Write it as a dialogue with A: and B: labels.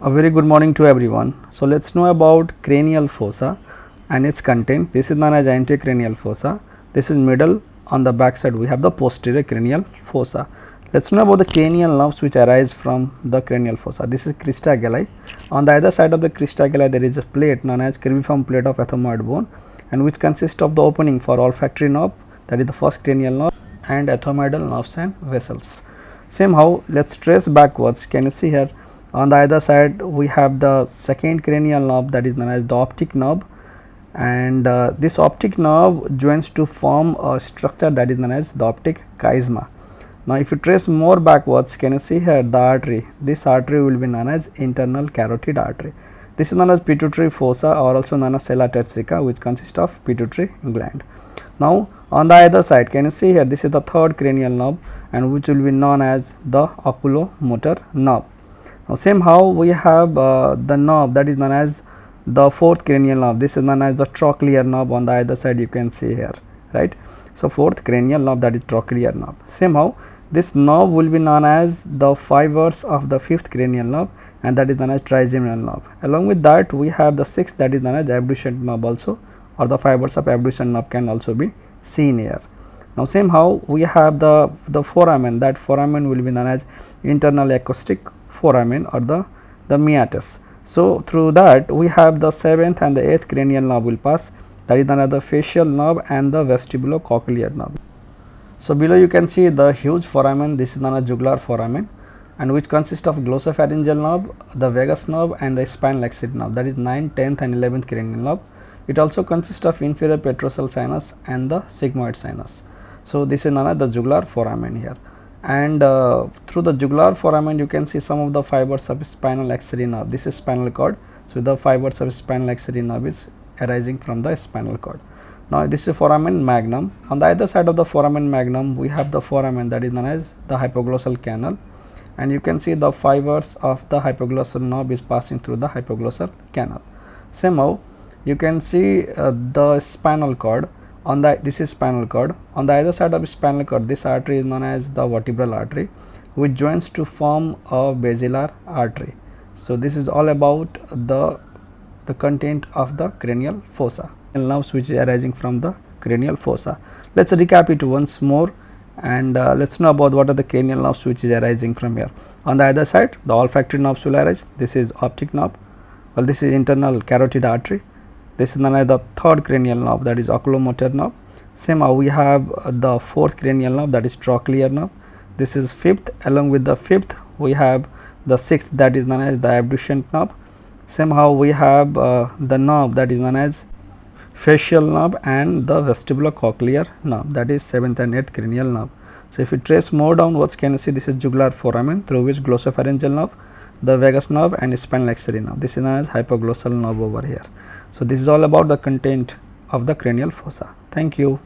A: A very good morning to everyone. So let's know about cranial fossa and its content. This is known as anterocranial fossa. This is middle. On the back side we have the posterior cranial fossa. Let's know about the cranial nerves which arise from the cranial fossa. This is crista galli. On the other side of the crista galli there is a plate known as cribriform plate of ethmoid bone, and which consists of the opening for olfactory nerve, that is the first cranial nerve, and ethmoidal nerves and vessels. Same how, let's trace backwards. Can you see here? On the other side we have the second cranial nerve, that is known as the optic nerve, and this optic nerve joins to form a structure that is known as the optic chiasma. Now if you trace more backwards, can you see here the artery? This artery will be known as internal carotid artery. This is known as pituitary fossa, or also known as sella turcica, which consists of pituitary gland. Now on the other side, can you see here, this is the third cranial nerve, and which will be known as the oculomotor nerve. Now same how we have the nerve that is known as the fourth cranial nerve. This is known as the trochlear nerve. On the other side you can see here, right? So fourth cranial nerve, that is trochlear nerve. Same how this nerve will be known as the fibers of the fifth cranial nerve, and that is known as trigeminal nerve. Along with that we have the sixth, that is known as abducent nerve also, or the fibers of abducent nerve can also be seen here. Now same how we have the foramen. That foramen will be known as internal acoustic foramen, or the meatus. So through that we have the seventh and the eighth cranial nerve will pass, that is known as the facial nerve and the vestibulocochlear nerve. So below you can see the huge foramen. This is known as jugular foramen, and which consists of glossopharyngeal nerve, the vagus nerve, and the spinal axis nerve, that is 9th, 10th and 11th cranial nerve. It also consists of inferior petrosal sinus and the sigmoid sinus. So this is known as the jugular foramen here. And through the jugular foramen you can see some of the fibers of spinal axillary nerve. This is spinal cord. So the fibers of spinal axillary nerve is arising from the spinal cord. Now this is foramen magnum. On the other side of the foramen magnum we have the foramen, that is known as the hypoglossal canal, and you can see the fibers of the hypoglossal nerve is passing through the hypoglossal canal. Somehow you can see the spinal cord. On the, this is spinal cord. On the other side of spinal cord, this artery is known as the vertebral artery, which joins to form a basilar artery. So this is all about the content of the cranial fossa, nerves which is arising from the cranial fossa. Let's recap it once more, and let's know about what are the cranial nerves which is arising from here. On the other side the olfactory nerves will arise. This is optic nerve. Well, this is internal carotid artery. This is known as the third cranial nerve, that is oculomotor nerve. Same how we have the fourth cranial nerve, that is trochlear nerve. This is fifth. Along with the fifth we have the sixth, that is known as the abducent nerve. Same how we have the nerve that is known as facial nerve and the vestibulocochlear nerve, that is seventh and eighth cranial nerve. So if you trace more downwards, can you see this is jugular foramen, through which glossopharyngeal nerve, the vagus nerve and spinal axillary nerve. This is known as hypoglossal nerve over here. So this is all about the content of the cranial fossa. Thank you.